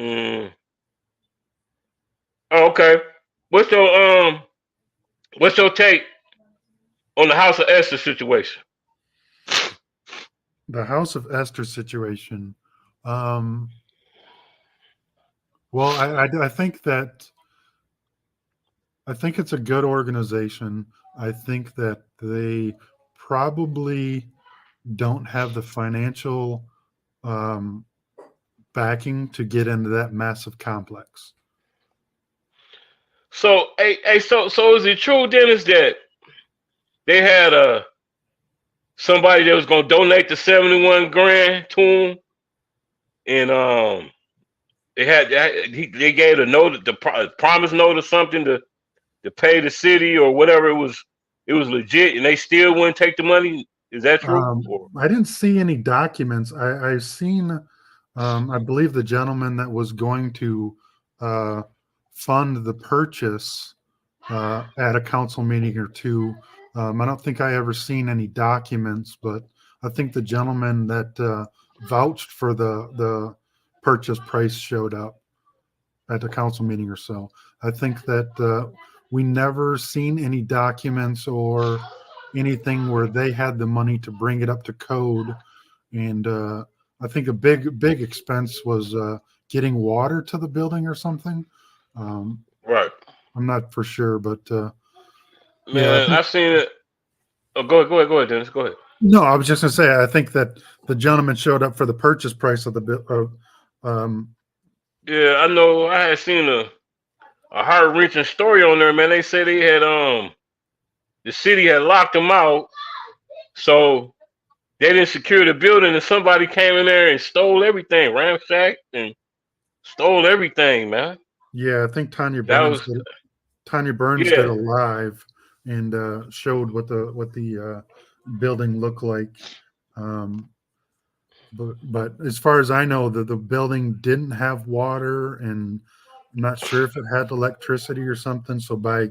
Mm. Oh, okay. What's your what's your take on the House of Esther situation? The House of Esther situation. Um, well, I think that I think it's a good organization. I think that they probably don't have the financial um, backing to get into that massive complex. So, so is it true, Dennis, that they had somebody that was gonna donate the 71 grand to him, and they gave a note, promise note or something to pay the city or whatever it was legit, and they still wouldn't take the money. Is that true? Or I didn't see any documents. I've seen, I believe, the gentleman that was going to uh, fund the purchase at a council meeting or two. I don't think I ever seen any documents, but I think the gentleman that vouched for the purchase price showed up at the council meeting or so. I think that we never seen any documents or anything where they had the money to bring it up to code. And I think a big expense was getting water to the building or something. Um, right, I'm not for sure, but yeah, I man, think I've seen it. Oh, go ahead, Dennis. Go ahead. no, I was just gonna say I think that the gentleman showed up for the purchase price of the bill. Um, Yeah, I know. I had seen a heart wrenching story on there, man. They said they had the city had locked them out, so they didn't secure the building, and somebody came in there and stole everything, ransacked and stole everything, man. yeah, I think That was Tanya Burns did yeah, a live and showed what the building looked like. Um, but as far as I know, the building didn't have water, and I'm not sure if it had electricity or something. So by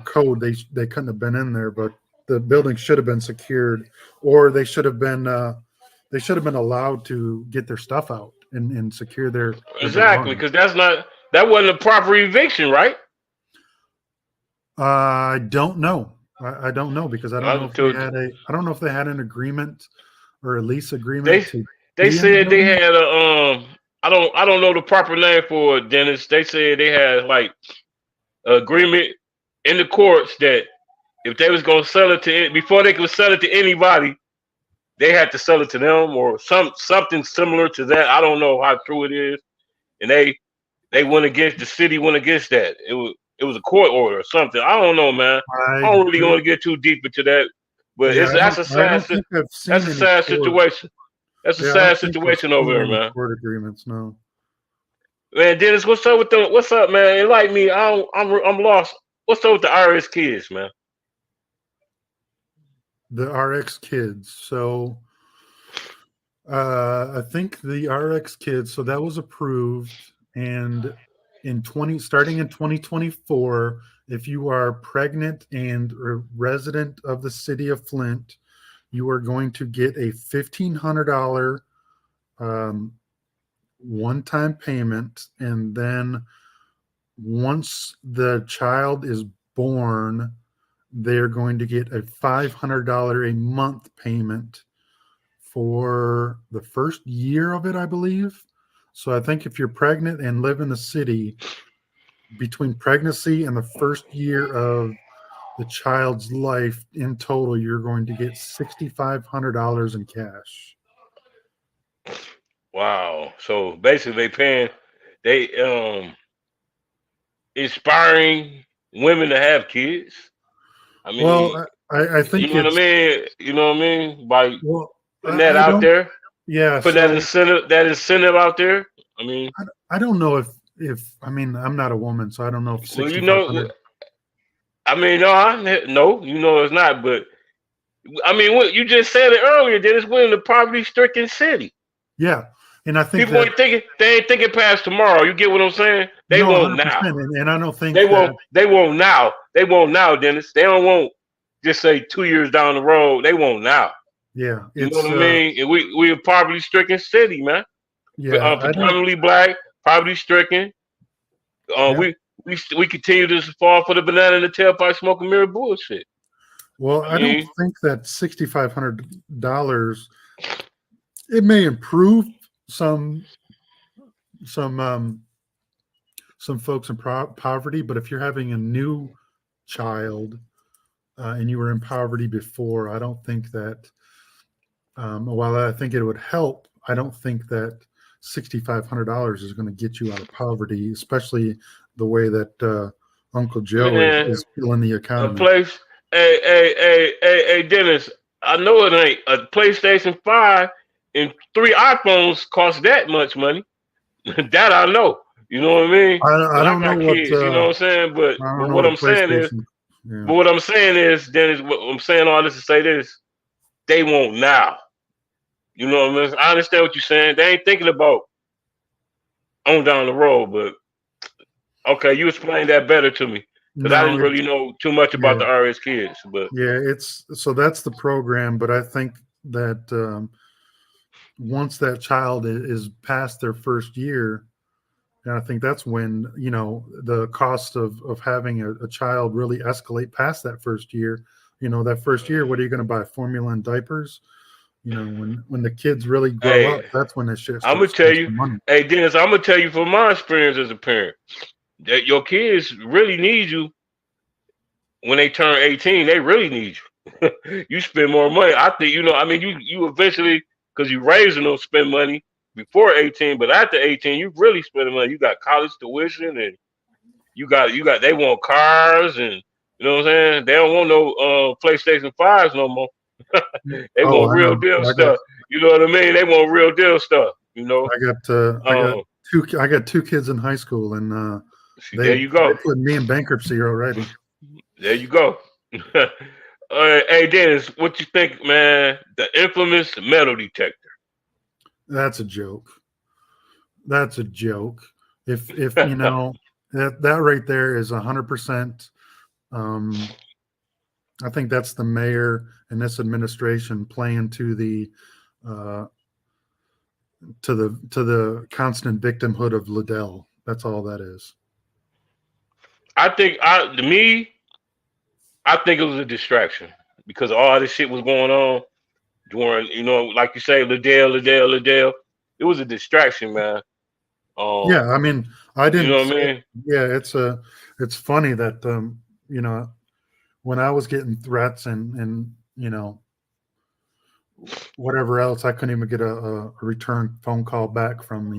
code, they couldn't have been in there. But the building should have been secured, or they should have been allowed to get their stuff out and secure their exactly, belongings. because that wasn't a proper eviction, right? I don't know. I don't know because I don't know if they Until had a I don't know if they had an agreement or a lease they agreement to they be in the said they building. had a I don't know the proper name for it, Dennis. They said they had like agreement in the courts that if they was gonna sell it to before they could sell it to anybody, they had to sell it to them or something similar to that. I don't know how true it is, and they went against the city went against that. It was a court order or something. I don't know, man. I I don't really do, want to get too deep into that, but yeah, it's I don't think I've that's seen a any sad court. situation. That's a Yeah, I don't sad think I've situation over seen there, any man. court agreements. No, Man, Dennis, what's up with them? What's up, man? Enlighten me. I'm lost. What's up with the IRS kids, man? the RX kids. So I think the RX kids. So that was approved, and starting in 2024, if you are pregnant and a resident of the city of Flint, you are going to get a $1,500 um, one-time payment, and then once the child is born, they're going to get a $500 a month payment for the first year of it, I believe. So I think if you're pregnant and live in the city, between pregnancy and the first year of the child's life, in total, you're going to get $6,500 in cash. Wow. So basically, they inspiring women to have kids. I mean, Well, I you think know what I it's mean. You know what I mean by well, putting that I out don't. there, Yeah, putting so that incentive out there. I mean, I don't know if I mean I'm not a woman, so I don't know if well, 6,500. I mean, no, it's not. But I mean, what you just said it earlier. That it's in the poverty-stricken city. Yeah, and I think People that ain't thinking. They ain't thinking past tomorrow. You get what I'm saying? They no, want now. 100%, and I don't They think want. that They want now. They want now, Dennis. They don't want just say 2 years down the road. They want now. yeah, You know it's what I mean? And we a poverty stricken city, man. yeah, I don't Predominantly black, poverty stricken. Yeah. We continue to fall for the banana in the tailpipe, smoking mirror bullshit. Well, I don't think that $6,500. It may improve some folks in poverty, but if you're having a new child and you were in poverty before, I don't think that. While I think it would help, I don't think that $6,500 is going to get you out of poverty, especially the way that Uncle Joe is feeling the economy. A place, hey, Dennis. I know it ain't a PlayStation 5 and 3 iPhones cost that much money. That I know. You know what I mean? I don't know what kids, you know what I'm saying? But what I'm saying is, Dennis, what I'm saying all this to say this, they won't now. You know what I mean? I understand what you're saying. They ain't thinking about on down the road, but okay, you explained that better to me because I didn't really know too much about the RS kids. But so that's the program. But I think that once that child is past their first year, and I think that's when the cost of having a child really escalate past that first year. That first year, what are you going to buy? Formula and diapers? When the kids really grow up, that's when this shit starts. I'm gonna tell you, hey Dennis, I'm gonna tell you from my experience as a parent that your kids really need you when they turn 18. They really need you. You spend more money. I think you eventually, because you raising them, spend money before 18, but after 18, you really spend money. You got college tuition, and you got. They want cars, and you know what I'm saying. They don't want no PlayStation 5s no more. They want real deal stuff. You know what I mean? They want real deal stuff. I got two kids in high school, and there you go. They put me in bankruptcy already. There you go. Hey Dennis, what you think, man? The infamous metal detector. That's a joke. That's a joke. If that right there is 100%. I think that's the mayor and this administration playing to the constant victimhood of Liddell. That's all that is. I think it was a distraction because all this shit was going on during, like you say, Liddell. It was a distraction, man. I mean, I didn't. You know what I mean? Yeah, it's funny that when I was getting threats and whatever else, I couldn't even get a return phone call back from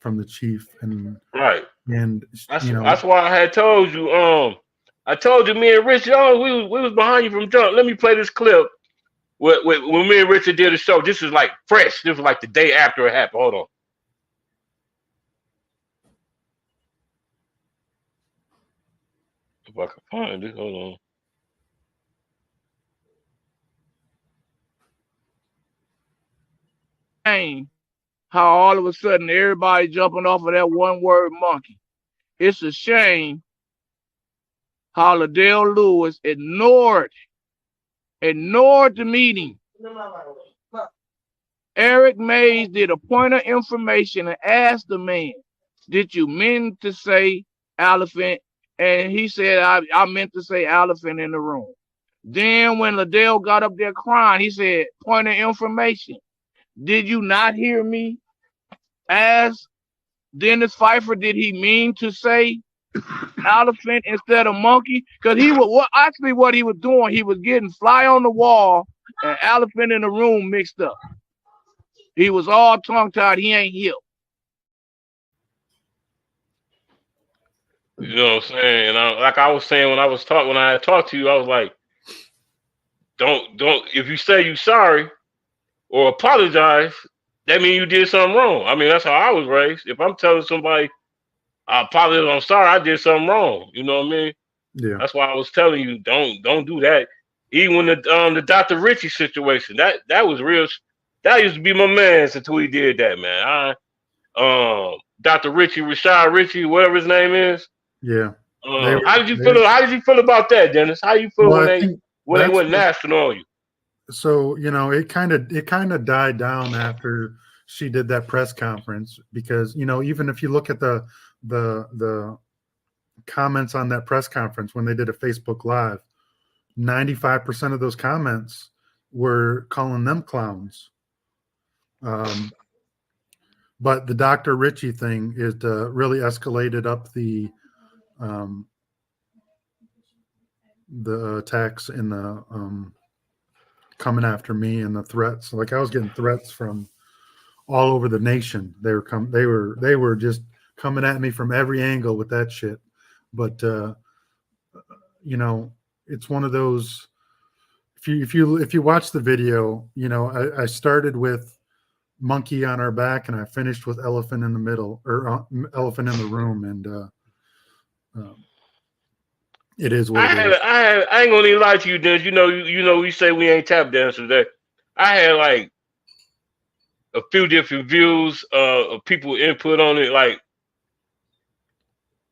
the chief. And right. And that's why I had told you. I told you me and Rich Jones, we was behind you from jump. Let me play this clip when me and Richard did a show. This is like fresh. This was like the day after it happened. Hold on. If I can find it, hold on. How all of a sudden everybody jumping off of that one word monkey. It's a shame how Liddell Lewis ignored the meeting. Eric Mays did a point of information and asked the man, did you mean to say elephant? And he said, I meant to say elephant in the room. Then when Liddell got up there crying, he said, point of information. Did you not hear me? Ask Dennis Pfeiffer, did he mean to say elephant instead of monkey? Because what he was doing, he was getting fly on the wall and elephant in the room mixed up. He was all tongue-tied. He ain't healed. You know what I'm saying? And like I was saying when I had talked to you, I was like, don't. If you say you sorry or apologize, that means you did something wrong. I mean, that's how I was raised. If I'm telling somebody I apologize, I'm sorry, I did something wrong. You know what I mean? Yeah. That's why I was telling you, don't do that. Even the Dr. Richie situation, that was real. That used to be my man until he did that, man. Dr. Richie, Rashad Richie, whatever his name is. Yeah. How did you feel? How did you feel about that, Dennis? How you feel when they went national on you? So it kind of died down after she did that press conference, because even if you look at the comments on that press conference when they did a Facebook Live, 95% of those comments were calling them clowns. But the Dr. Ritchie thing is really escalated up the attacks and the coming after me and the threats. Like, I was getting threats from all over the nation. They were just coming at me from every angle with that shit. But it's one of those. If you watch the video, I started with monkey on our back and I finished with elephant in the middle, or elephant in the room, and it is what it is. I ain't gonna even lie to you, Dennis. We say we ain't tap dancers today. I had like a few different views of people input on it. Like,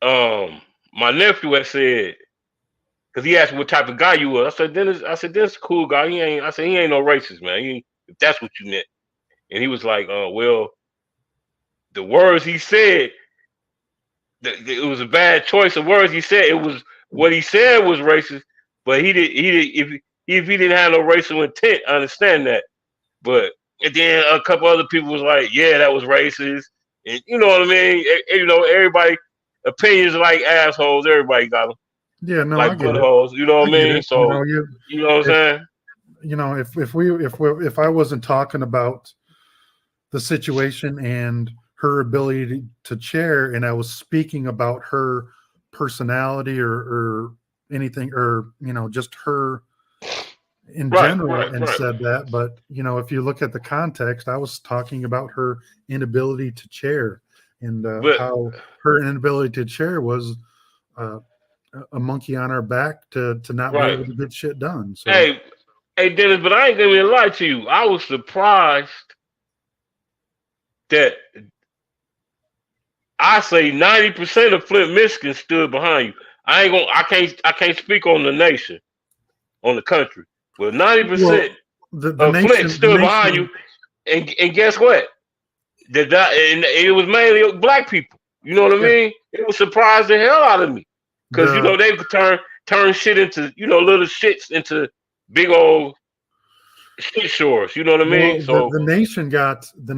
my nephew had said, because he asked me what type of guy you were. I said, Dennis is a cool guy. He ain't no racist, man. If that's what you meant. And he was like, well, the words he said, it was a bad choice of words he said. It was what he said was racist, but if he didn't have no racial intent, I understand that. But then a couple other people was like, yeah, that was racist. And you know what I mean? Everybody opinions are like assholes. Everybody got them. Yeah, no, like buttholes. You know what I mean? So you know what I'm saying? If I wasn't talking about the situation and her ability to chair, and I was speaking about her personality or anything, or just her in general, and said that. But if you look at the context, I was talking about her inability to chair, and how her inability to chair was a monkey on our back to not be able to get shit done. So hey Dennis, but I ain't gonna lie to you. I was surprised that I say 90% of Flint, Michigan stood behind you. I can't speak on the nation, on the country, but 90% of Flint stood behind you. And guess what? And it was mainly black people. You know what I mean? It was surprised the hell out of me, because they could turn shit into little shits into big old shit shores. You know what I mean? So the nation got a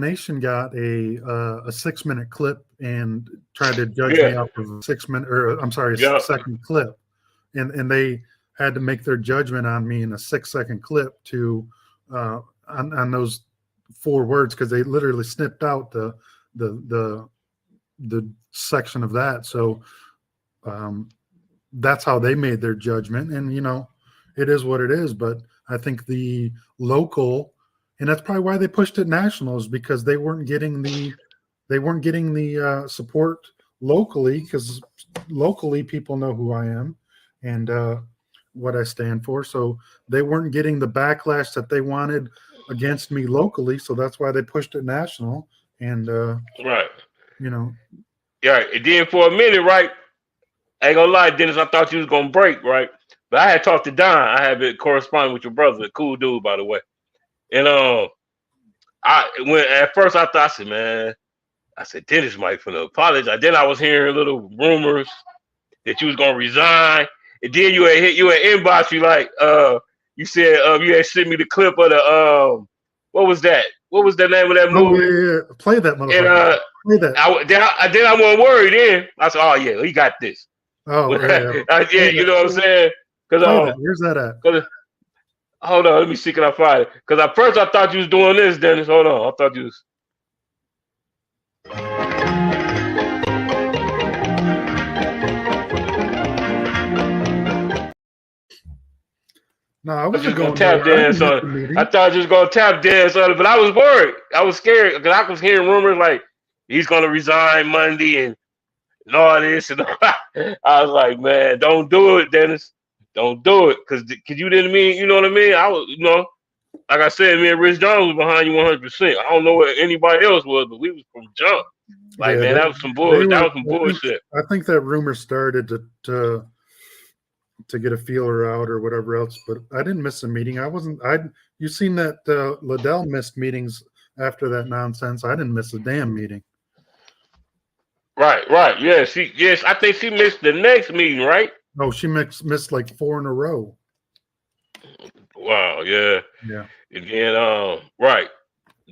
6-minute clip and tried to judge me off of a 6-minute, or I'm sorry, a second clip, and they had to make their judgment on me in a 6-second clip to on those 4 words, because they literally snipped out the section of that. So that's how they made their judgment, and it is what it is. But I think the local, and that's probably why they pushed it national, is because they weren't getting the support locally, because locally people know who I am and what I stand for. So they weren't getting the backlash that they wanted against me locally. So that's why they pushed it national. And Yeah. And then for a minute, right? I ain't gonna lie, Dennis, I thought you was gonna break, right? But I had talked to Don. I had been corresponding with your brother, a cool dude, by the way. And at first I said, man, Dennis might finna apologize. Then I was hearing little rumors that you was gonna resign. And then you had inbox you like, you said you had sent me the clip of the what was that? What was the name of that movie? Yeah. Play that motherfucker. And play that. Then I wasn't worried. Then I said, oh yeah, he got this. Oh yeah. You know what I'm saying? Because where's that at? Hold on, let me see. Can I find it? Because at first I thought you was doing this, Dennis. Hold on, I thought you was. No, I wasn't going to tap dance on it. I thought you was going to tap dance on it, but I was worried. I was scared because I was hearing rumors like he's going to resign Monday and all this. And I was like, man, don't do it, Dennis. Don't do it, because you didn't mean, you know what I mean? I was, like I said, me and Rich Jones was behind you 100%. I don't know what anybody else was, but we was from jump. Like, man, that was some bullshit. That was some bullshit. I think that rumor started to get a feeler out or whatever else, but I didn't miss a meeting. You seen that Liddell missed meetings after that nonsense. I didn't miss a damn meeting. Right. Yes, I think she missed the next meeting, right? Oh, she missed like 4 in a row. Wow, yeah. Yeah. And then right.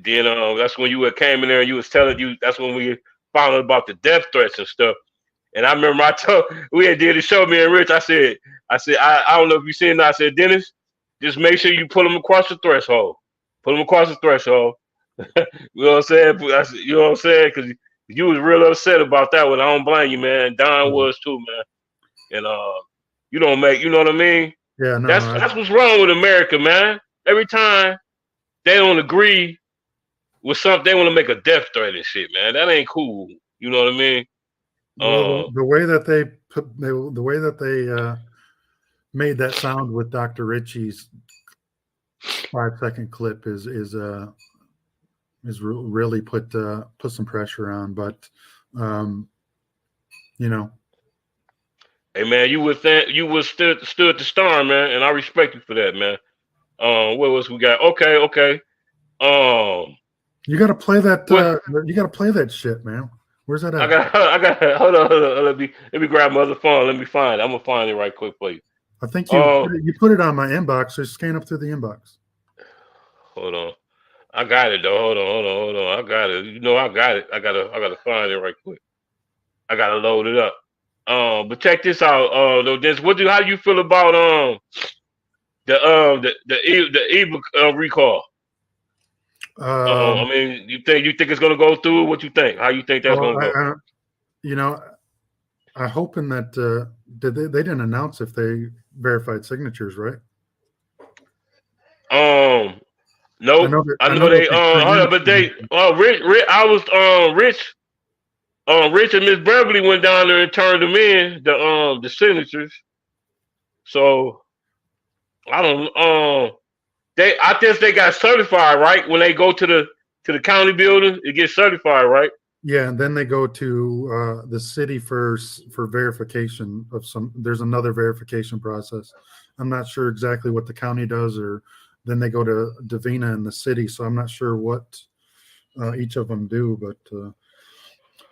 Then that's when you had came in there and you was telling you that's when we found out about the death threats and stuff. And I remember I told we had did a show, me and Rich. I said, I don't know if you seen it. I said, Dennis, just make sure you pull them across the threshold. Put them across the threshold. You know what I'm saying? You know what I'm saying? Because you was real upset about that one. I don't blame you, man. Don was too, man. And you don't make, you know what I mean? Yeah, no. That's what's wrong with America, man. Every time they don't agree with something, they want to make a death threat and shit, man. That ain't cool. You know what I mean? Well, the way that they made that sound with Dr. Ritchie's 5-second clip is really put some pressure on. But you know, hey man, you stood the storm, man, and I respect you for that, man. What else we got? Okay. You got to play that. You got to play that shit, man. Where's that at? I got. Hold on. Let me grab my other phone. Let me find it. I'm gonna find it right quick for you. I think you put it on my inbox. So scan up through the inbox. Hold on. I got it though. Hold on. I got it. You know I got it. I gotta find it right quick. I gotta load it up. But check this out. Though, Dennis, how do you feel about the ebook recall? I mean, you think it's gonna go through? What you think? How you think that's gonna go? I'm hoping that they didn't announce if they verified signatures, right? Nope. I know they hold up, but they Rich and Miss Beverly went down there and turned them in the signatures. So I don't I guess they got certified, right? When they go to the county building, it gets certified, right? Yeah, and then they go to the city for verification of some. There's another verification process. I'm not sure exactly what the county does, or then they go to Davina in the city. So I'm not sure what each of them do. But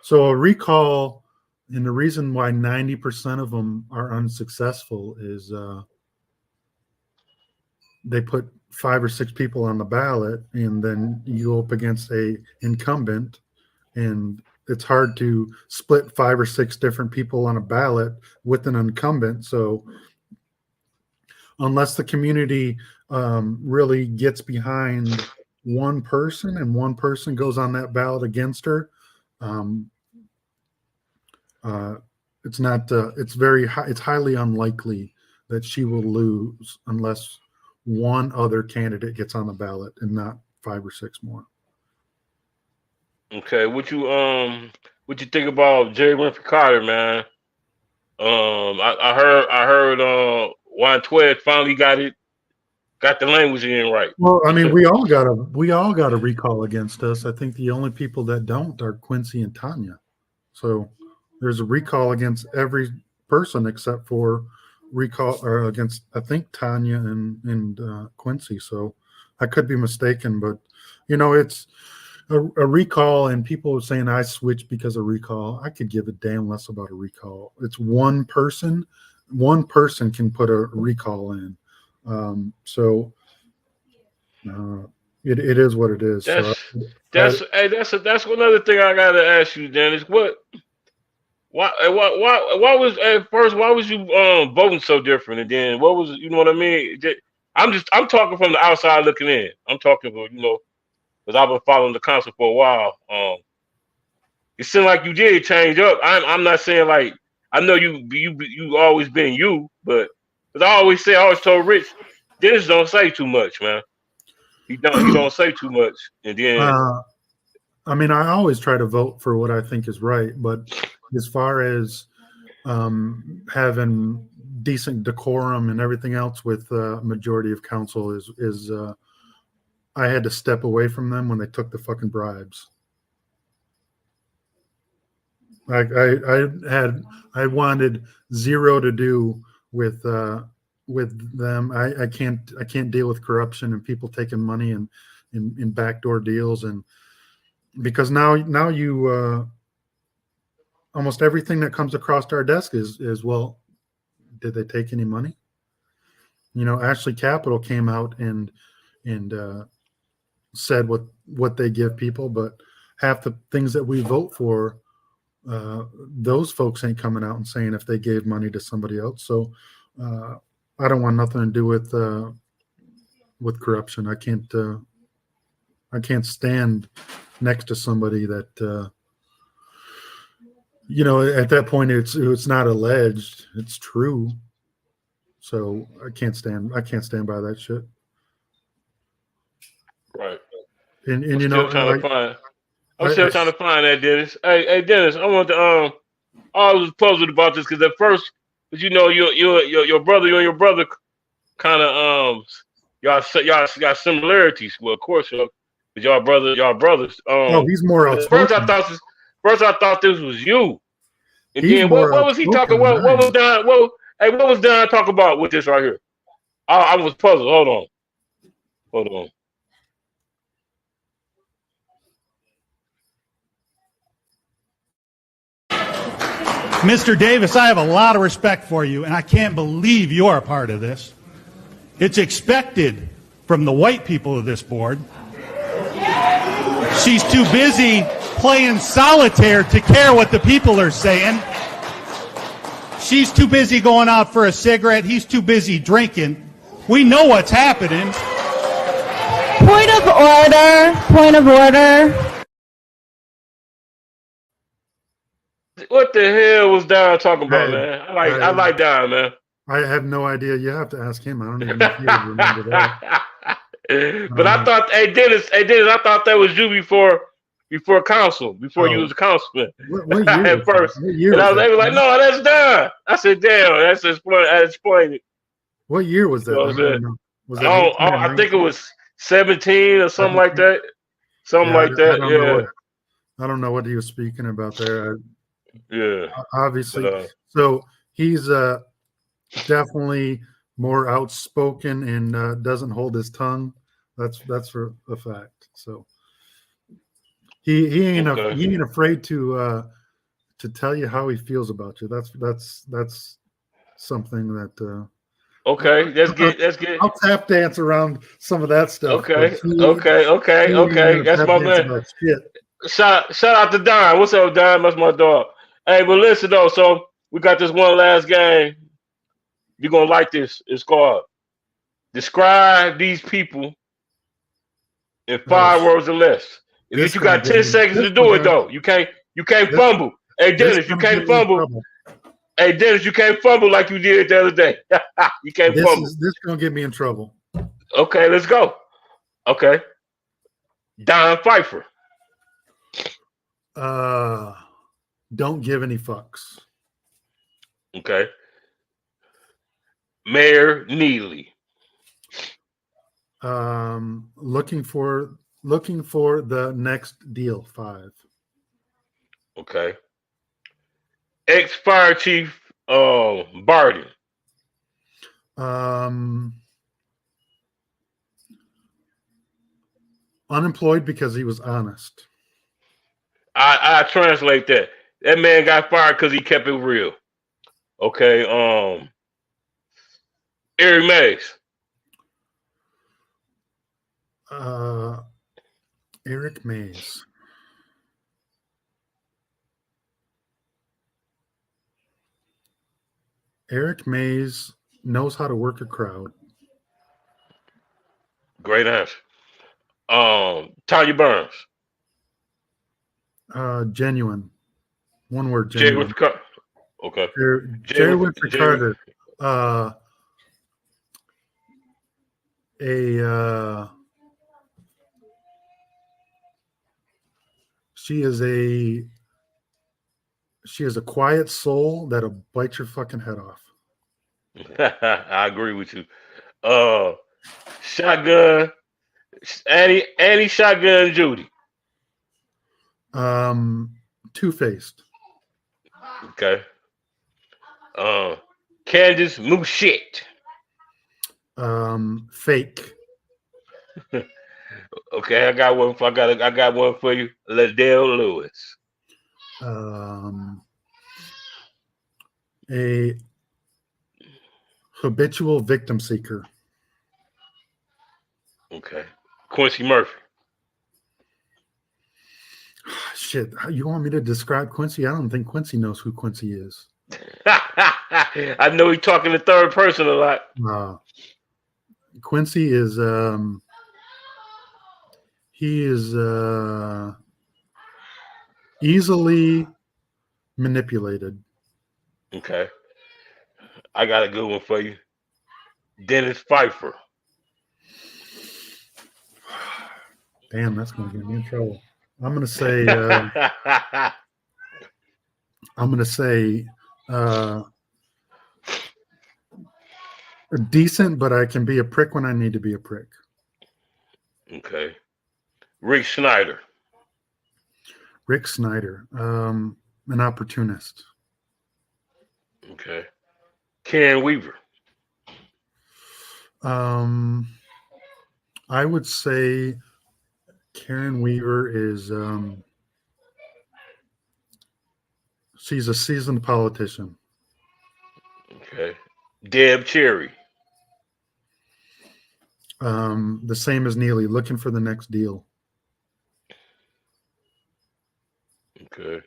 so a recall, and the reason why 90% of them are unsuccessful is they put 5 or 6 people on the ballot, and then you go up against a incumbent. And it's hard to split 5 or 6 different people on a ballot with an incumbent. So unless the community really gets behind one person and one person goes on that ballot against her, it's not. It's highly unlikely that she will lose unless one other candidate gets on the ballot and not 5 or 6 more. Okay, what you think about Jerry Winfrey Carter, man? I heard Juan Twed finally got the language in right. Well, I mean, we all got a recall against us. I think the only people that don't are Quincy and Tanya. So there's a recall against every person except for recall or against, I think, Tanya and Quincy. So I could be mistaken, but it's a recall, and people are saying I switched because of recall. I could give a damn less about a recall. It's one person. One person can put a recall in. So it is what it is. That's another thing I gotta ask you, Dennis. Why was you voting so different, and then what was, you know what I mean? I'm talking from the outside looking in. I'm talking for, because I've been following the concert for a while. It seemed like you did change up. I'm not saying like, I know you always been you, but because I always told Rich, Dennis don't say too much, man. He don't say too much, and then. I mean, I always try to vote for what I think is right, but as far as having decent decorum and everything else with majority of council is I had to step away from them when they took the fucking bribes. I wanted zero to do with them. I can't deal with corruption and people taking money and in backdoor deals, and because now you almost everything that comes across our desk is well, did they take any money? Ashley Capital came out and said what they give people, but half the things that we vote for, those folks ain't coming out and saying if they gave money to somebody else. So I don't want nothing to do with corruption. I can't stand next to somebody that at that point it's not alleged, it's true. So I can't stand by that shit. Right. And I'm still trying to find that, Dennis. Hey, Dennis, I want to I was puzzled about this because at first, but your brother, you and your brother kind of y'all got similarities. Well, of course, but y'all brothers. He's more outspoken. First I thought this was you. And He's then more what was he talking? What was Don? What was Don talking about with this right here? I was puzzled. Hold on. Mr. Davis, I have a lot of respect for you, and I can't believe you're a part of this. It's expected from the white people of this board. She's too busy playing solitaire to care what the people are saying. She's too busy going out for a cigarette. He's too busy drinking. We know what's happening. Point of order. What the hell was Don talking about, man? I like Don, man. I have no idea. You have to ask him. I don't even know if he would remember that. But I thought, hey Dennis, I thought that was you before council, before you was a councilman. What year at first, they was like, no, that's Don. I said, damn, that's explained it. What year was that? Was that I think it was 17 or something like that. I don't know what he was speaking about there. Yeah. Obviously. So he's definitely more outspoken and doesn't hold his tongue. That's for a fact. So he ain't afraid to tell you how he feels about you. That's something that okay. Let's get I'll tap dance around some of that stuff. Okay. That's my man. Shout out to Don. What's up, Don? That's my dog. Hey, but listen though, so we got this one last game. You're gonna like this. It's called Describe These People in 5 words or less. If you got 10 seconds to do it though. You can't fumble. Hey Dennis, you can't fumble. Hey Dennis, you can't fumble like you did the other day. You can't fumble. This is gonna get me in trouble. Okay, let's go. Okay. Don Pfeiffer. Don't give any fucks. Okay. Mayor Neely. Looking for the next deal. 5. Okay. Ex-fire chief Barden. Unemployed because he was honest. I translate that. That man got fired because he kept it real. Okay. Eric Mays. Eric Mays. Eric Mays knows how to work a crowd. Great answer. Tanya Burns. Genuine. One word, genuine. Okay. Jerry Winter Carter. She is a quiet soul that'll bite your fucking head off. I agree with you. Shotgun. Annie Shotgun Judy. Two-faced. Okay. Candace Mouchette. Fake. Okay, I got one. I got one for you. Liddell Lewis. A habitual victim seeker. Okay. Quincy Murphy. Shit, you want me to describe Quincy? I don't think Quincy knows who Quincy is. I know he's talking in third person a lot. Quincy is he is easily manipulated. Okay. I got a good one for you. Dennis Pfeiffer. Damn, that's gonna get me in trouble. I'm gonna say decent, but I can be a prick when I need to be a prick. Okay. Rick Snyder. Rick Snyder, an opportunist. Okay. Karen Weaver. I would say Karen Weaver is she's a seasoned politician. Okay. Deb Cherry. The same as Neely, looking for the next deal. Okay.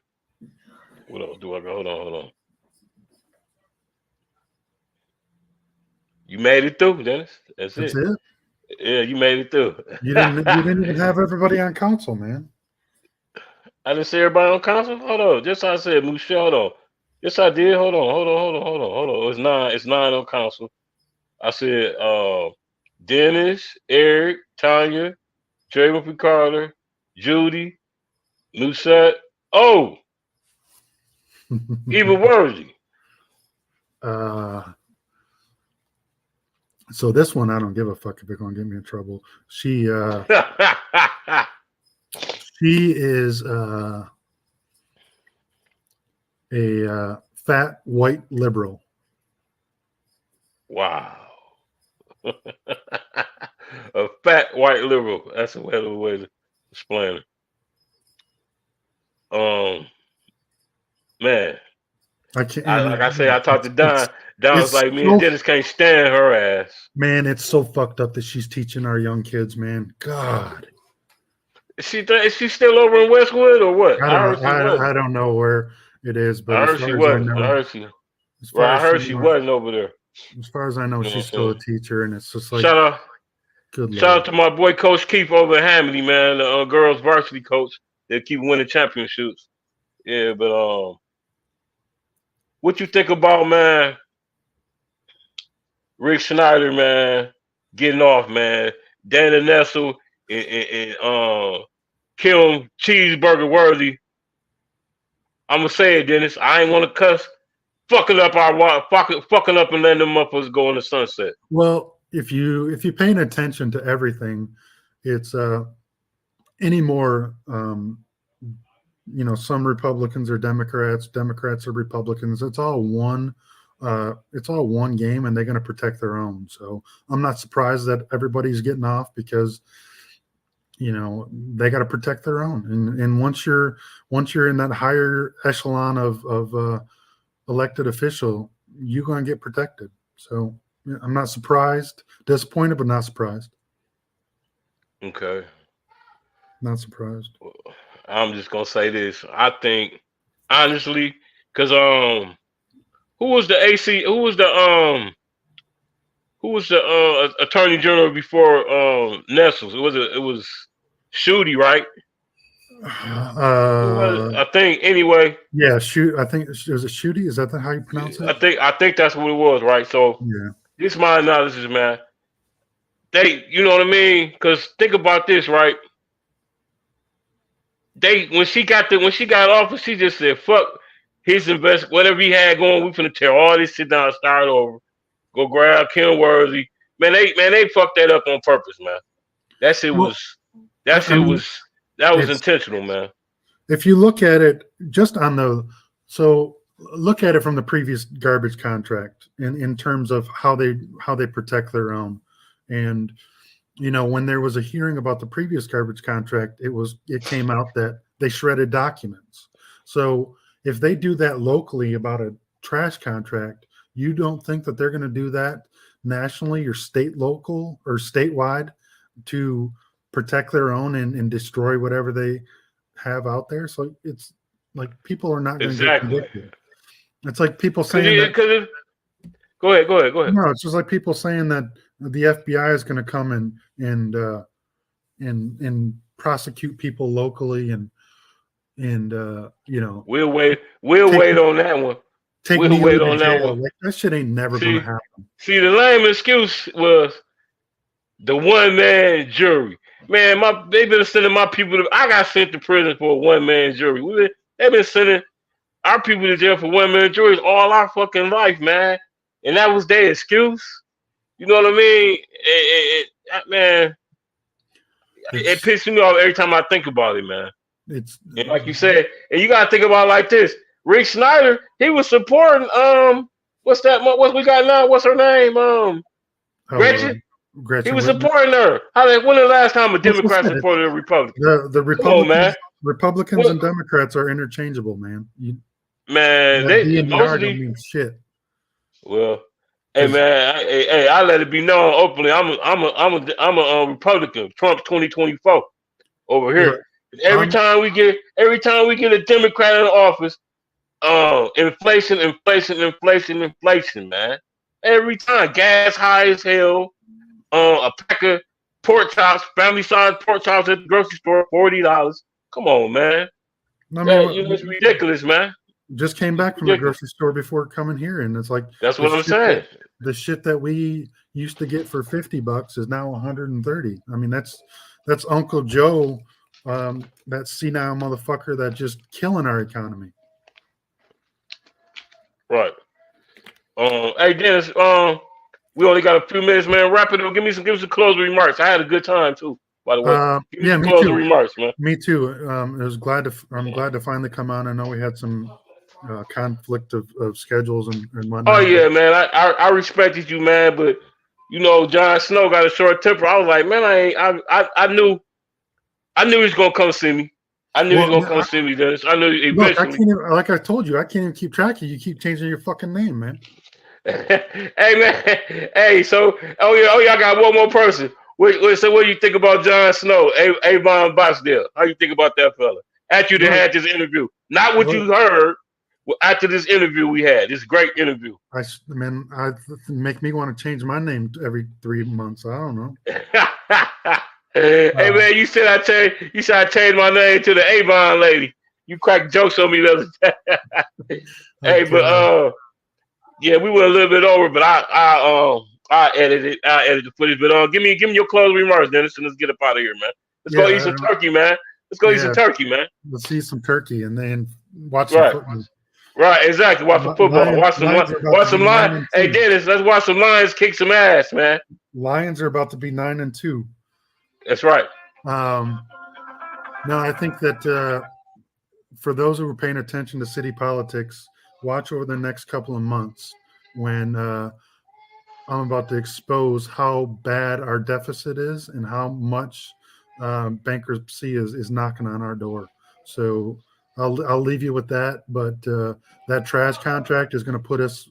What else do I got? Hold on. You made it through, Dennis. That's it. Yeah, you made it through. You didn't even have everybody on console, man. I didn't say everybody on console. Hold on. Just how I said, Musha, hold on. Yes, I did. Hold on. It's nine on console. I said Dennis, Eric, Tanya, Trayvon Picardo, Judy, Nusat. Oh, even Worthy. So this one, I don't give a fuck if it's gonna get me in trouble. She is a fat white liberal. Wow. A fat white liberal. That's a hell of a way to explain it. Man. Like I said, I talked to Don. Don was like, me and Dennis can't stand her ass. Man, it's so fucked up that she's teaching our young kids, man. God. Is she still over in Westwood or what? I don't know where it is, but I heard she wasn't. I heard she wasn't over there. As far as I know, she's still a teacher, and it's just like shout out to my boy Coach Keith over at Hamley, man, the girls varsity coach. They keep winning championships. Yeah, but what you think about, man, Rick Snyder, man, getting off, man, Dana Nessel and Kim Cheeseburger Worthy. I'm gonna say it, Dennis. I ain't want to cuss. Fucking up and letting them motherfuckers go in the sunset. Well, if you paying attention to everything, it's any more some Republicans are Democrats are Republicans. It's all one game, and they're going to protect their own. So I'm not surprised that everybody's getting off because they got to protect their own. And once you're in that higher echelon of elected official, you're going to get protected. So I'm not surprised, disappointed, but not surprised. Okay. Not surprised. I'm just gonna say this. I think honestly, because who was the attorney general before Nessels? It was Schuette, right? I think anyway. Yeah, I think it was a Schuette. Is that how you pronounce it? I think that's what it was, right? So yeah, this is my analysis, man. You know what I mean? Because think about this, right? When she got office, she just said, "Fuck his invest, whatever he had going. We finna tear all this shit down, and start over. Go grab Ken Worthy, man. They fucked that up on purpose, man. That was intentional, man. If you look at it look at it from the previous garbage contract in terms of how they protect their own, and when there was a hearing about the previous garbage contract, it came out that they shredded documents. So if they do that locally about a trash contract, you don't think that they're going to do that nationally or local or statewide to protect their own and destroy whatever they have out there? So it's like people are not going to get convicted. It's like people saying that. Go ahead. No, it's just like people saying that the FBI is going to come and prosecute people locally and we'll wait on that one. We'll wait on that one. Like, that shit ain't never going to happen. See, the lame excuse was the one-man jury. Man, they've been sending my people I got sent to prison for a one-man jury. They've been sending our people to jail for one-man juries all our fucking life, man. And that was their excuse. You know what I mean? It pisses me off every time I think about it, man. And like you said, and you gotta think about it like this. Rick Snyder, he was supporting what's we got now? What's her name? Gretchen. He was supporting her. When the last time a Democrat supported a Republican? The Republicans, Republicans and Democrats are interchangeable, man. They mostly mean shit. Well, hey man, I let it be known openly. I'm a Republican. Trump's 2024 over here. Every time we get a Democrat in office, inflation, man. Every time, gas high as hell. A pack of pork chops, family size pork chops at the grocery store, $40. Come on, man. It's ridiculous, man. Just came back from the grocery store before coming here, and it's like that's what I'm saying. The shit that we used to get for $50 is now $130. I mean, that's Uncle Joe, that senile motherfucker that just killing our economy. Right. Hey Dennis, we only got a few minutes, man. Wrap it up. Give me some closing remarks. I had a good time too, by the way. Me closing too. Remarks, man. Me too. I'm glad to finally come on. I know we had some conflict of schedules and whatnot. Oh yeah, man. I respected you, man, but Jon Snow got a short temper. I was like, man, I knew he was gonna come see me. I knew he was gonna come see me, Dennis. I knew eventually. Look, like I told you, I can't even keep track of you. You keep changing your fucking name, man. Hey man, hey. So, oh yeah, I got one more person. So, what do you think about Jon Snow, Avon Barksdale? How you think about that fella? After you had this interview, not what you heard. After this interview we had, this great interview. I make me want to change my name every 3 months. I don't know. Hey man, you said I changed my name to the Avon lady. You cracked jokes on me the other day. Hey, but yeah, we went a little bit over, but I edited the footage. But give me your closing remarks, Dennis, and let's get up out of here, man. Let's go eat some turkey, man. Eat some turkey, man. Let's eat some turkey and then watch some football. Right, exactly. Watch some football. Watch some Lions. Hey, Dennis, let's watch some Lions kick some ass, man. Lions are about to be 9-2. That's right. No, I think that for those who are paying attention to city politics, watch over the next couple of months when I'm about to expose how bad our deficit is and how much bankruptcy is knocking on our door. So I'll leave you with that. But that trash contract is going to put us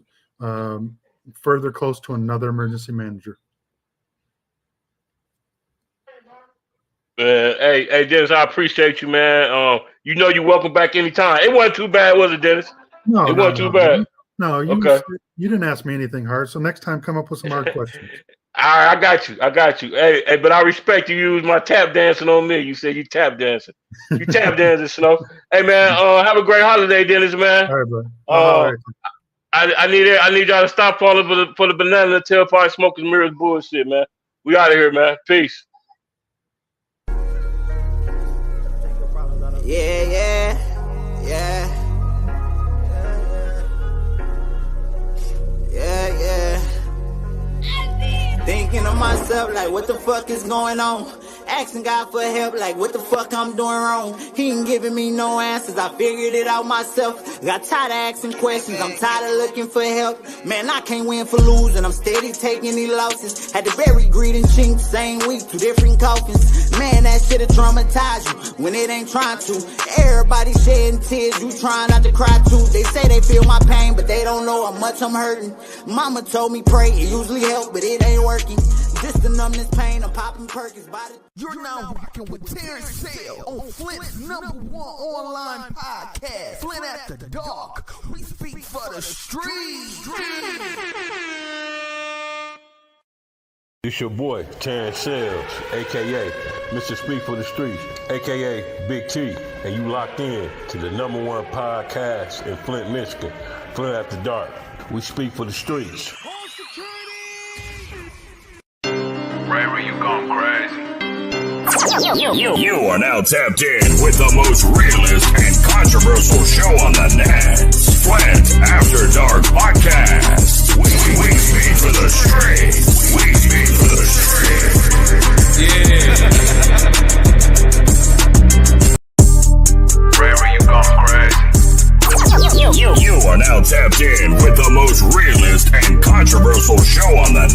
further close to another emergency manager. Hey, Dennis, I appreciate you, man. You're welcome back anytime. It wasn't too bad, was it, Dennis? No, it wasn't too bad. No, you didn't ask me anything hard. So next time, come up with some hard questions. All right, I got you. Hey, but I respect you use my tap dancing on me. You said you tap dancing. You tap dancing, Snow. Hey, man, have a great holiday, Dennis, man. All right, bro. All right. I need y'all to stop falling for the banana tailpipe smoking mirrors bullshit, man. We out of here, man. Peace. Yeah. Thinking of myself like, what the fuck is going on? Asking God for help like, what the fuck I'm doing wrong? He ain't giving me no answers, I figured it out myself. Got tired of asking questions, I'm tired of looking for help. Man, I can't win for losing, I'm steady taking these losses. Had to bury greed and chinks, same week, 2 different coffins. Man, that shit'll traumatize you when it ain't trying to. Everybody shedding tears, you trying not to cry too. They say they feel my pain, but they don't know how much I'm hurting. Mama told me pray, it usually help, but it ain't working. Just to numb this pain, I'm popping Perkins by the... You're now rocking with Terrence Sale on Flint's #1 online podcast, Flint After Dark. We speak for the streets. It's your boy, Terrence Sales, a.k.a. Mr. Speak for the Streets, a.k.a. Big T, and you locked in to the #1 podcast in Flint, Michigan, Flint After Dark. We speak for the streets. Ray, you gone crazy. You are now tapped in with the most realist and controversial show on the net. Flint After Dark Podcast. We speak for the streets. We speak for the streets. Yeah. Ray, you gone crazy. You are now tapped in with the most realist and controversial show on the